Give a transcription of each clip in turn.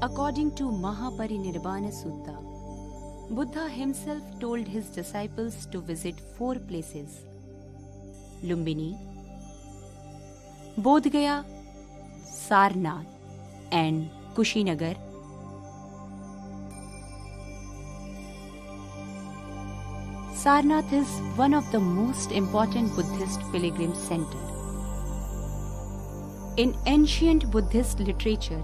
According to Mahaparinirvana Sutta, Buddha himself told his disciples to visit 4 places: Lumbini, Bodh Gaya, Sarnath, and Kushinagar. Sarnath is one of the most important Buddhist pilgrim centers. In ancient Buddhist literature,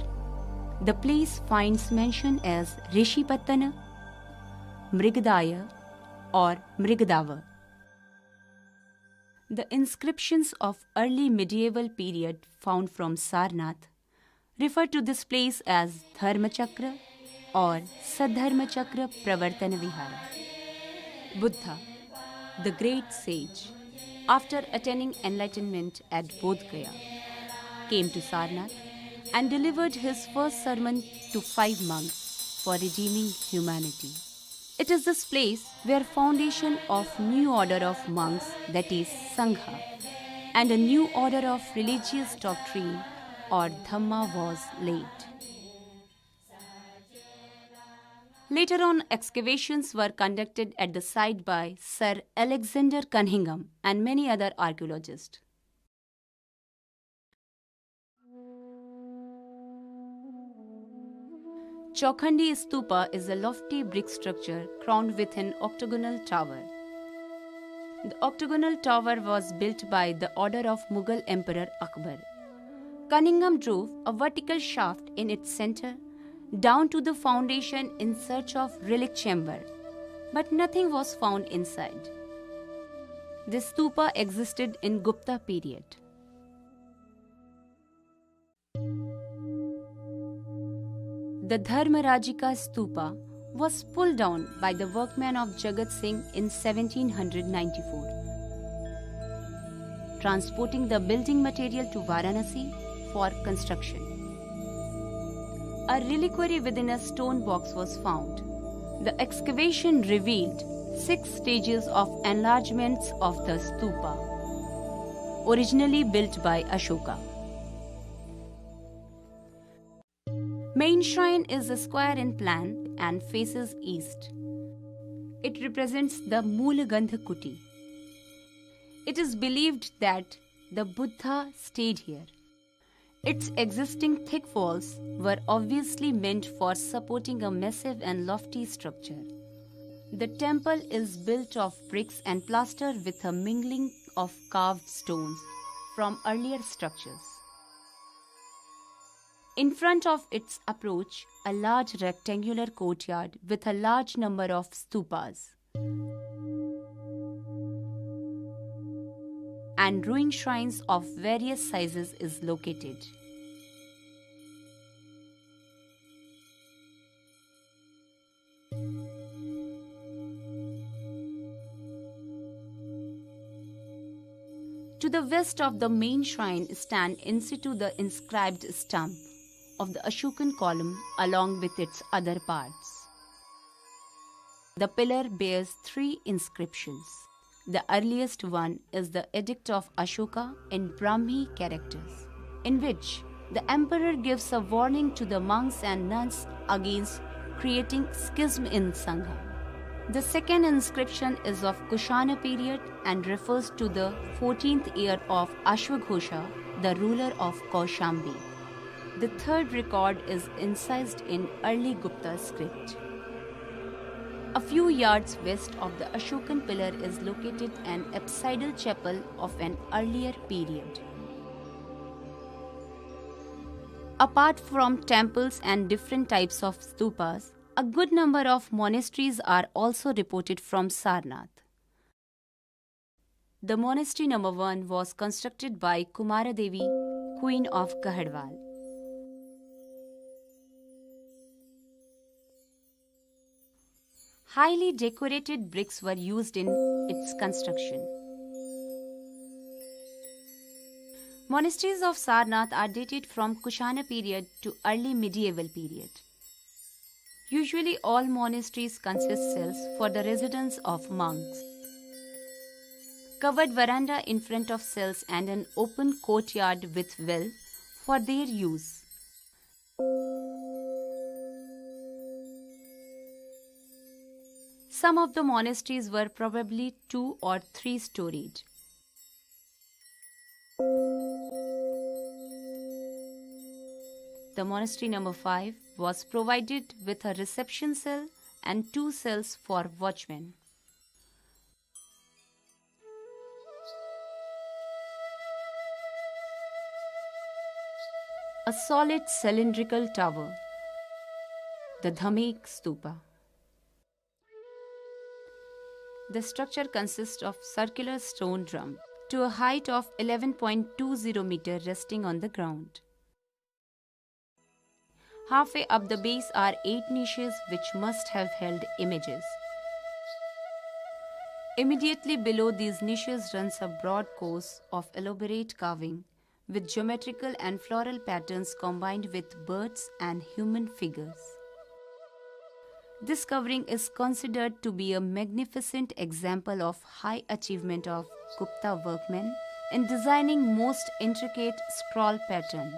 the place finds mention as Rishipatana, Mrigadaya, or Mrigadava. The inscriptions of early medieval period found from Sarnath refer to this place as Dharmachakra or Sadharmachakra Pravartana Vihara. Buddha, the great sage, after attaining enlightenment at Bodh Gaya, came to Sarnath and delivered his first sermon to 5 monks for redeeming humanity. It is this place where foundation of new order of monks, that is Sangha, and a new order of religious doctrine or Dhamma was laid. Later on, excavations were conducted at the site by Sir Alexander Cunningham and many other archaeologists. Chaukhandi Stupa is a lofty brick structure crowned with an octagonal tower. The octagonal tower was built by the order of Mughal Emperor Akbar. Cunningham drove a vertical shaft in its center down to the foundation in search of relic chamber, but nothing was found inside. This stupa existed in Gupta period. The Dharmarajika stupa was pulled down by the workmen of Jagat Singh in 1794, transporting the building material to Varanasi for construction. A reliquary within a stone box was found. The excavation revealed 6 stages of enlargements of the stupa, originally built by Ashoka. Main shrine is a square in plan and faces east. It represents the Moolagandha Kuti. It is believed that the Buddha stayed here. Its existing thick walls were obviously meant for supporting a massive and lofty structure. The temple is built of bricks and plaster with a mingling of carved stones from earlier structures. In front of its approach, a large rectangular courtyard with a large number of stupas and ruined shrines of various sizes is located. To the west of the main shrine stand in situ the inscribed stump of the Ashokan column along with its other parts. The pillar bears 3 inscriptions. The earliest one is the Edict of Ashoka in Brahmi characters, in which the emperor gives a warning to the monks and nuns against creating schism in Sangha. The second inscription is of Kushana period and refers to the 14th year of Ashwaghosha, the ruler of Kaushambi. The third record is incised in early Gupta script. A few yards west of the Ashokan pillar is located an apsidal chapel of an earlier period. Apart from temples and different types of stupas, a good number of monasteries are also reported from Sarnath. The monastery number 1 was constructed by Kumara Devi, Queen of Kahadwal. Highly decorated bricks were used in its construction. Monasteries of Sarnath are dated from Kushana period to early medieval period. Usually all monasteries consist cells for the residence of monks. Covered veranda in front of cells and an open courtyard with well for their use. Some of the monasteries were probably 2 or 3 storied. The monastery number 5 was provided with a reception cell and 2 cells for watchmen. A solid cylindrical tower, the Dhamek Stupa. The structure consists of circular stone drum to a height of 11.20 meter resting on the ground. Halfway up the base are 8 niches which must have held images. Immediately below these niches runs a broad course of elaborate carving with geometrical and floral patterns combined with birds and human figures. This covering is considered to be a magnificent example of high achievement of Gupta workmen in designing most intricate scroll pattern.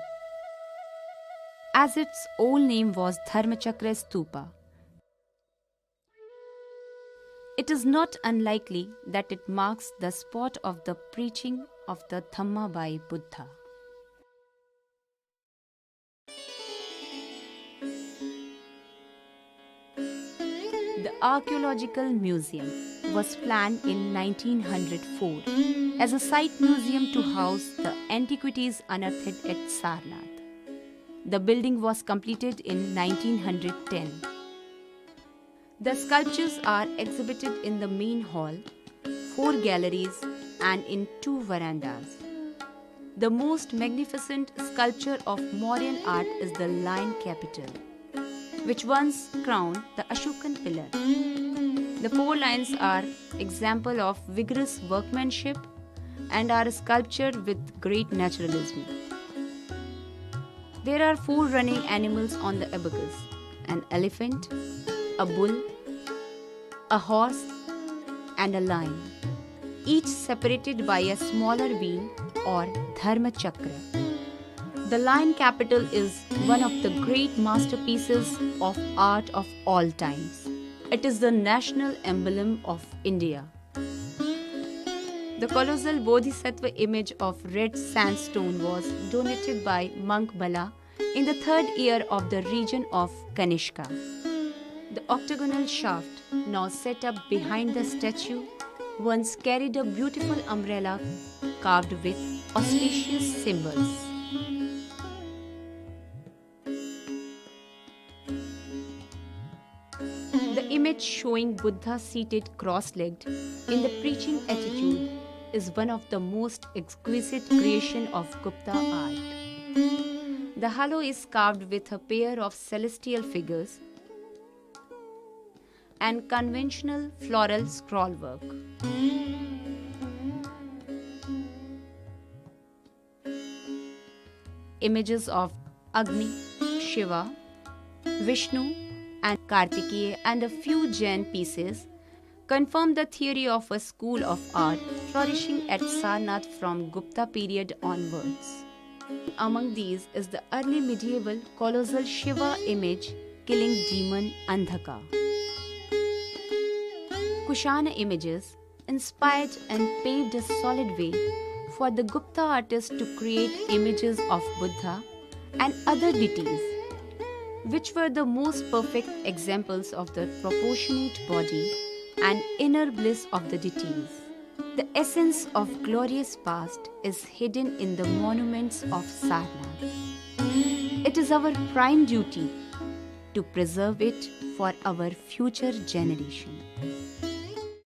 As its old name was Dharmachakra Stupa, it is not unlikely that it marks the spot of the preaching of the Dhamma by Buddha. The Archaeological Museum was planned in 1904 as a site museum to house the antiquities unearthed at Sarnath. The building was completed in 1910. The sculptures are exhibited in the main hall, 4 galleries, and in 2 verandas. The most magnificent sculpture of Mauryan art is the Lion Capital, which once crowned the Ashokan pillar. The 4 lions are example of vigorous workmanship and are sculptured with great naturalism. There are 4 running animals on the abacus: an elephant, a bull, a horse, and a lion, each separated by a smaller wheel or Dharma Chakra. The Lion Capital is one of the great masterpieces of art of all times. It is the national emblem of India. The colossal Bodhisattva image of red sandstone was donated by monk Bala in the 3rd year of the region of Kanishka. The octagonal shaft, now set up behind the statue, once carried a beautiful umbrella carved with auspicious symbols. The image showing Buddha seated cross-legged in the preaching attitude is one of the most exquisite creation of Gupta art. The halo is carved with a pair of celestial figures and conventional floral scroll work. Images of Agni, Shiva, Vishnu, and Kartikeya and a few Jain pieces confirm the theory of a school of art flourishing at Sarnath from Gupta period onwards. Among these is the early medieval colossal Shiva image killing demon Andhaka. Kushana images inspired and paved a solid way for the Gupta artists to create images of Buddha and other deities, which were the most perfect examples of the proportionate body and inner bliss of the deities. The essence of glorious past is hidden in the monuments of Sarnath. It is our prime duty to preserve it for our future generations.